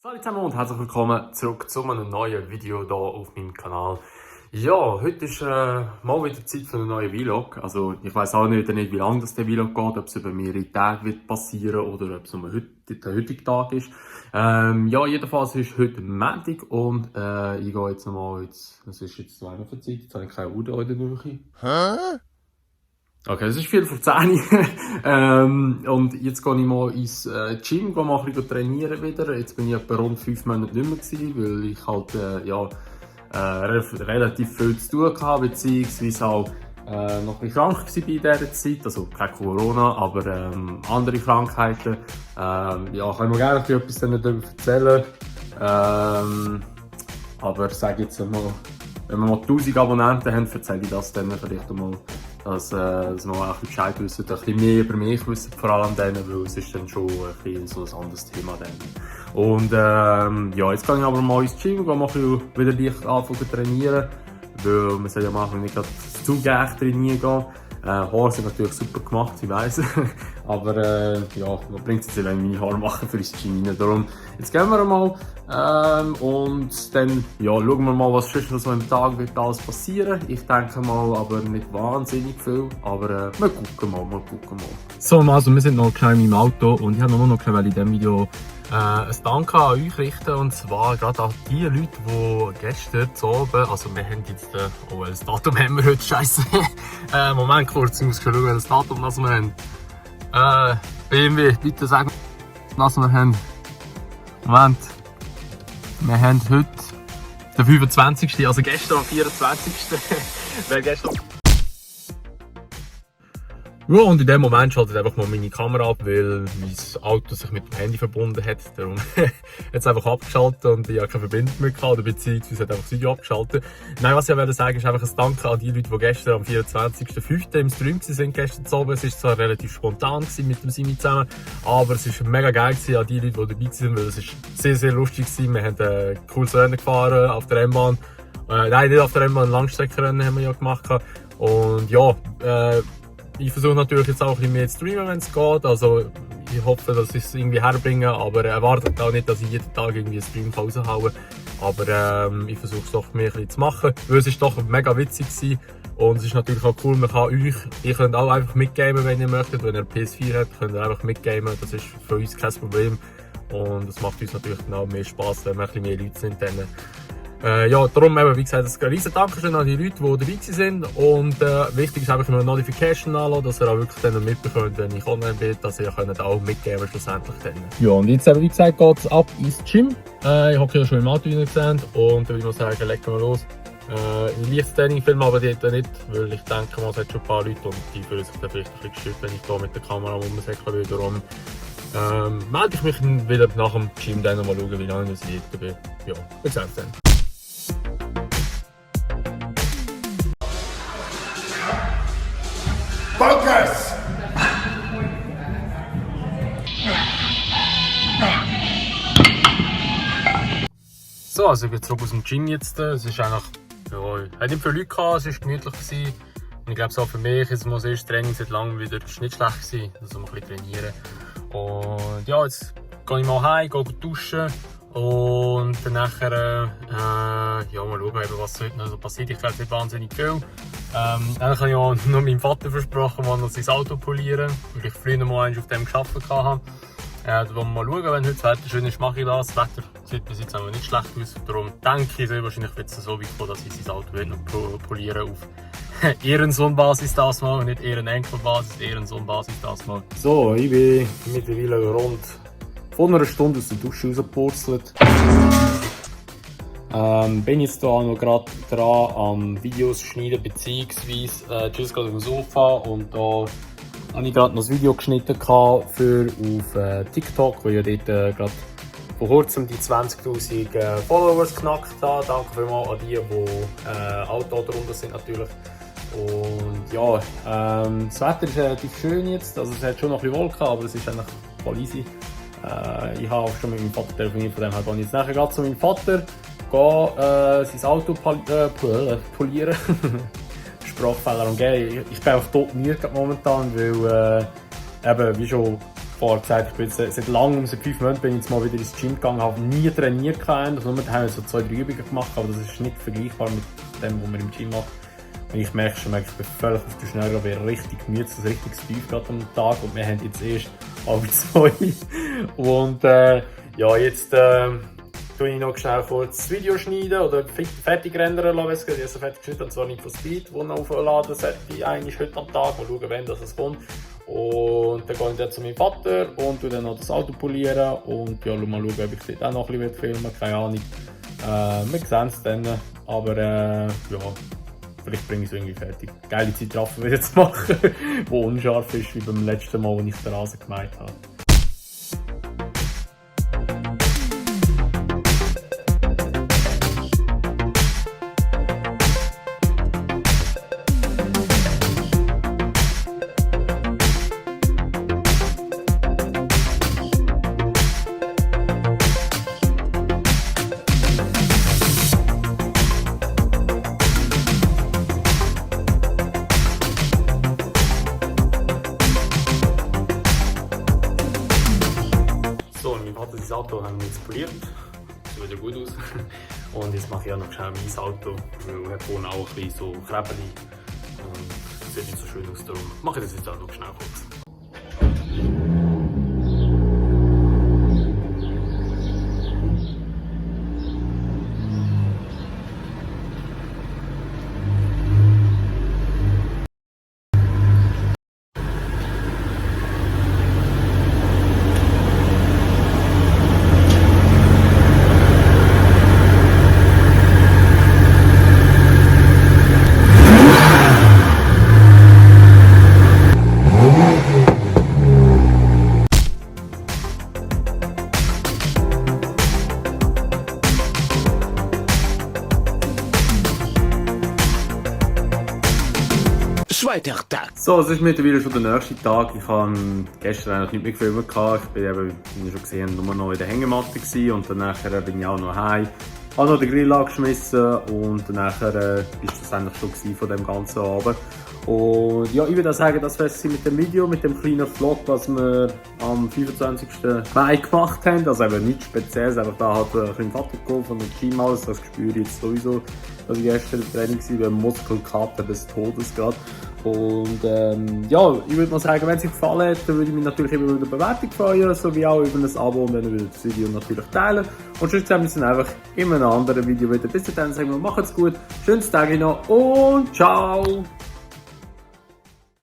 Hallo zusammen und herzlich willkommen zurück zu einem neuen Video hier auf meinem Kanal. Ja, heute ist mal wieder Zeit für einen neuen Vlog. Also ich weiß auch nicht, wie lange das der Vlog geht, ob es über mehrere Tage wird passieren oder ob es nur der heutige Tag ist. Ja, jedenfalls ist heute Montag und ich gehe jetzt nochmal, was ist jetzt so eine Zeit? Jetzt habe ich keine Uhr in der Nähe. Hä? Okay, es ist viel vor 10 und jetzt gehe ich mal ins Gym, gehe mal ein bisschen trainieren wieder. Jetzt bin ich etwa rund 5 Monate nicht mehr gewesen, weil ich halt relativ viel zu tun hatte, beziehungsweise auch noch ein bisschen krank war in dieser Zeit. Also kein Corona, aber andere Krankheiten. Ja, kann ich mir gerne etwas darüber erzählen. Aber ich sage jetzt mal, wenn wir mal 1000 Abonnenten haben, erzähle ich das dann vielleicht mal. Dass wir auch ein bisschen Bescheid wissen, ein bisschen mehr über mich wissen, vor allem dann, weil es ist dann schon ein bisschen so ein anderes Thema dann. Und ja, jetzt kann ich aber mal ins Gym, gehe mal ein bisschen wieder leicht anfangen zu trainieren, weil man soll ja manchmal nicht zu gerne trainieren gehen. Haare sind natürlich super gemacht, ich weiss. Aber ja, was bringt es jetzt, wenn ich meine Haare mache für ins Gym rein? Darum, jetzt gehen wir mal und dann ja, schauen wir mal, was sonst noch so im Tag wird alles passieren. Ich denke mal, aber nicht wahnsinnig viel. Aber wir gucken mal. So, also wir sind noch schnell in meinem Auto und ich habe nur noch in diesem Video ein Danke an euch richten, und zwar gerade an die Leute, die gestern zu oben, also wir haben jetzt, welches Datum haben wir heute, scheisse. Moment kurz, ich muss schauen, welches Datum das wir haben. BMW, bitte sagen, was wir haben. Moment, wir haben heute den 25. Also gestern am 24. Weil gestern... Ja, und in dem Moment schaltet einfach mal meine Kamera ab, weil mein Auto sich mit dem Handy verbunden hat. Darum hat es einfach abgeschaltet und ich habe keine Verbindung mehr gehabt, oder beziehungsweise hat einfach das Video abgeschaltet. Nein, was ich wollte sagen, ist einfach ein Danke an die Leute, die gestern am 24.05. im Stream waren, gestern zu oben. Es war zwar relativ spontan mit dem Simi zusammen, aber es war mega geil an die Leute, die dabei waren, weil es ist sehr, sehr lustig war. Wir haben ein cooles Rennen gefahren auf der Rennbahn. Nein, nicht auf der Rennbahn, Langstreckenrennen haben wir ja gemacht. Und ja, ich versuche natürlich jetzt auch ein bisschen mehr zu streamen, wenn es geht. Also ich hoffe, dass ich es irgendwie herbringe, aber erwartet auch nicht, dass ich jeden Tag irgendwie einen Stream raushauen kann. Aber ich versuche es doch mehr ein bisschen zu machen, weil es ist doch mega witzig gewesen. Und es ist natürlich auch cool, man kann ihr könnt auch einfach mitgamen, wenn ihr möchtet. Wenn ihr PS4 habt, könnt ihr einfach mitgamen. Das ist für uns kein Problem. Und es macht uns natürlich dann auch mehr Spass, wenn wir ein bisschen mehr Leute sind. Dann, ja, darum eben, wie gesagt, ein riesen Dankeschön an die Leute, die dabei sind. Und wichtig ist einfach immer eine Notification anlassen, dass ihr auch wirklich dann mitbekommt, wenn ich online bin, dass ihr auch mitgeben schlussendlich dann. Ja, und jetzt eben, wie gesagt, geht es ab ins Gym. Ich habe ja schon im Auto gesehen und dann würde ich sagen, legen wir los. Ein leichtes Training filmen aber dort nicht, weil ich denke mal, es hat schon ein paar Leute und die fühlen sich dann vielleicht ein bisschen gestört, wenn ich hier mit der Kamera rumsäckeln will. Darum melde ich mich wieder nach dem Gym dann mal schauen, wie lange ich jetzt bin. Ja, bis dann. Focus! So, also ich bin zurück aus dem Gym jetzt. Es ist eigentlich, ja, hat nicht viele Leute gehabt, es war gemütlich gewesen. Und ich glaube, so für mich ist das erste Training seit langem wieder nicht schlecht gewesen, also ein bisschen trainieren. Und ja, jetzt gehe ich mal heim, gehe duschen und dann nachher, ja, mal schauen, was heute noch so passiert. Ich glaube, nicht wahnsinnig viel. Dann habe ich auch noch meinem Vater versprochen, mal noch sein Auto polieren, weil ich früher mal auf dem gearbeitet habe. Da wollen wir mal schauen, wenn heute das Wetter schön ist, mache ich das. Das Wetter sieht bis jetzt nicht schlecht aus. Darum denke ich, sehr wahrscheinlich wird es so weit kommen, dass ich sein Auto noch polieren auf Ehrensohn-Basis das mal, nicht Ehrenenkel-Basis, Ehrensohn-Basis das mal. So, ich bin mittlerweile rund vor einer Stunde aus der Dusche rausgepurzelt. Bin jetzt hier noch gerade dran am Videos schneiden, beziehungsweise tschüss gerade auf dem Sofa, und da habe ich gerade noch ein Video geschnitten für auf TikTok, weil ich dort gerade vor kurzem die 20.000 Followers geknackt habe. Danke vielmals an die auch da drunter sind natürlich. Und ja, das Wetter ist relativ schön jetzt, also es hat schon noch ein bisschen Wolken, aber es ist eigentlich voll easy. Ich habe auch schon mit meinem Vater telefoniert, von dem her gehe ich jetzt nachher gerade zu meinem Vater, sein Auto polieren. Sprachfehler und ich bin auch tot müde momentan, weil eben, wie schon vorher gesagt, ich bin jetzt seit langem, seit 5 Monaten bin ich jetzt mal wieder ins Gym gegangen, habe nie trainiert gehabt, nur haben so 2-3 Übungen gemacht, aber das ist nicht vergleichbar mit dem, was man im Gym macht. Und ich merke schon, ich bin völlig auf der Schnelle, ich bin richtig müde, so ein richtiges Tief gerade am Tag und wir haben jetzt erst 1:30. Und ja, jetzt tue ich noch schnell kurz das Video schneiden oder fertig rendern lassen. Ich habe es fertig geschnitten, und zwar nicht von Speed, das noch aufladen sollte, eigentlich heute am Tag. Mal schauen, wenn das kommt. Und dann gehe ich dann zu meinem Vater und dann noch das Auto polieren und ja, mal schauen, ob ich dort auch noch ein bisschen filmen will, keine Ahnung. Wir sehen es dann, aber ja, vielleicht bringe ich es irgendwie fertig. Geile Zeitraffer wieder zu machen, die unscharf ist, wie beim letzten Mal, als ich den Rasen gemeint habe. Das Auto haben wir jetzt poliert, sieht wieder gut aus. Und jetzt mache ich auch noch schnell mein Auto, weil es vorne auch ein bisschen so Krebeli und sieht nicht so schön aus. Darum mache ich das jetzt auch noch schnell kurz. Zweiter Tag. So, es ist mittlerweile schon der nächste Tag. Ich habe gestern eigentlich nicht mehr gefilmt. Ich bin eben, wie ihr schon gesehen habt, nur noch in der Hängematte gewesen. Und dann bin ich auch noch heim. Ich habe noch den Grill angeschmissen und dann war das eigentlich schon von dem ganzen Abend. Und ja, ich würde auch sagen, das wäre es mit dem Video, mit dem kleinen Vlog, was wir am 25. Mai gemacht haben. Also eben nichts Spezielles, einfach da hat ein bisschen Vater gekommen von dem Gym aus. Das spüre ich jetzt sowieso, dass ich gestern im Training war, beim Muskelkater des Todes gerade. Und ja, ich würde mal sagen, wenn es euch gefallen hat, dann würde ich mich natürlich immer über eine Bewertung freuen, sowie auch über ein Abo und dann würde ich das Video natürlich teilen. Und sonst sehen wir uns dann einfach in einem anderen Video wieder. Bis dahin sagen wir, macht's gut, schönes Tag noch und ciao!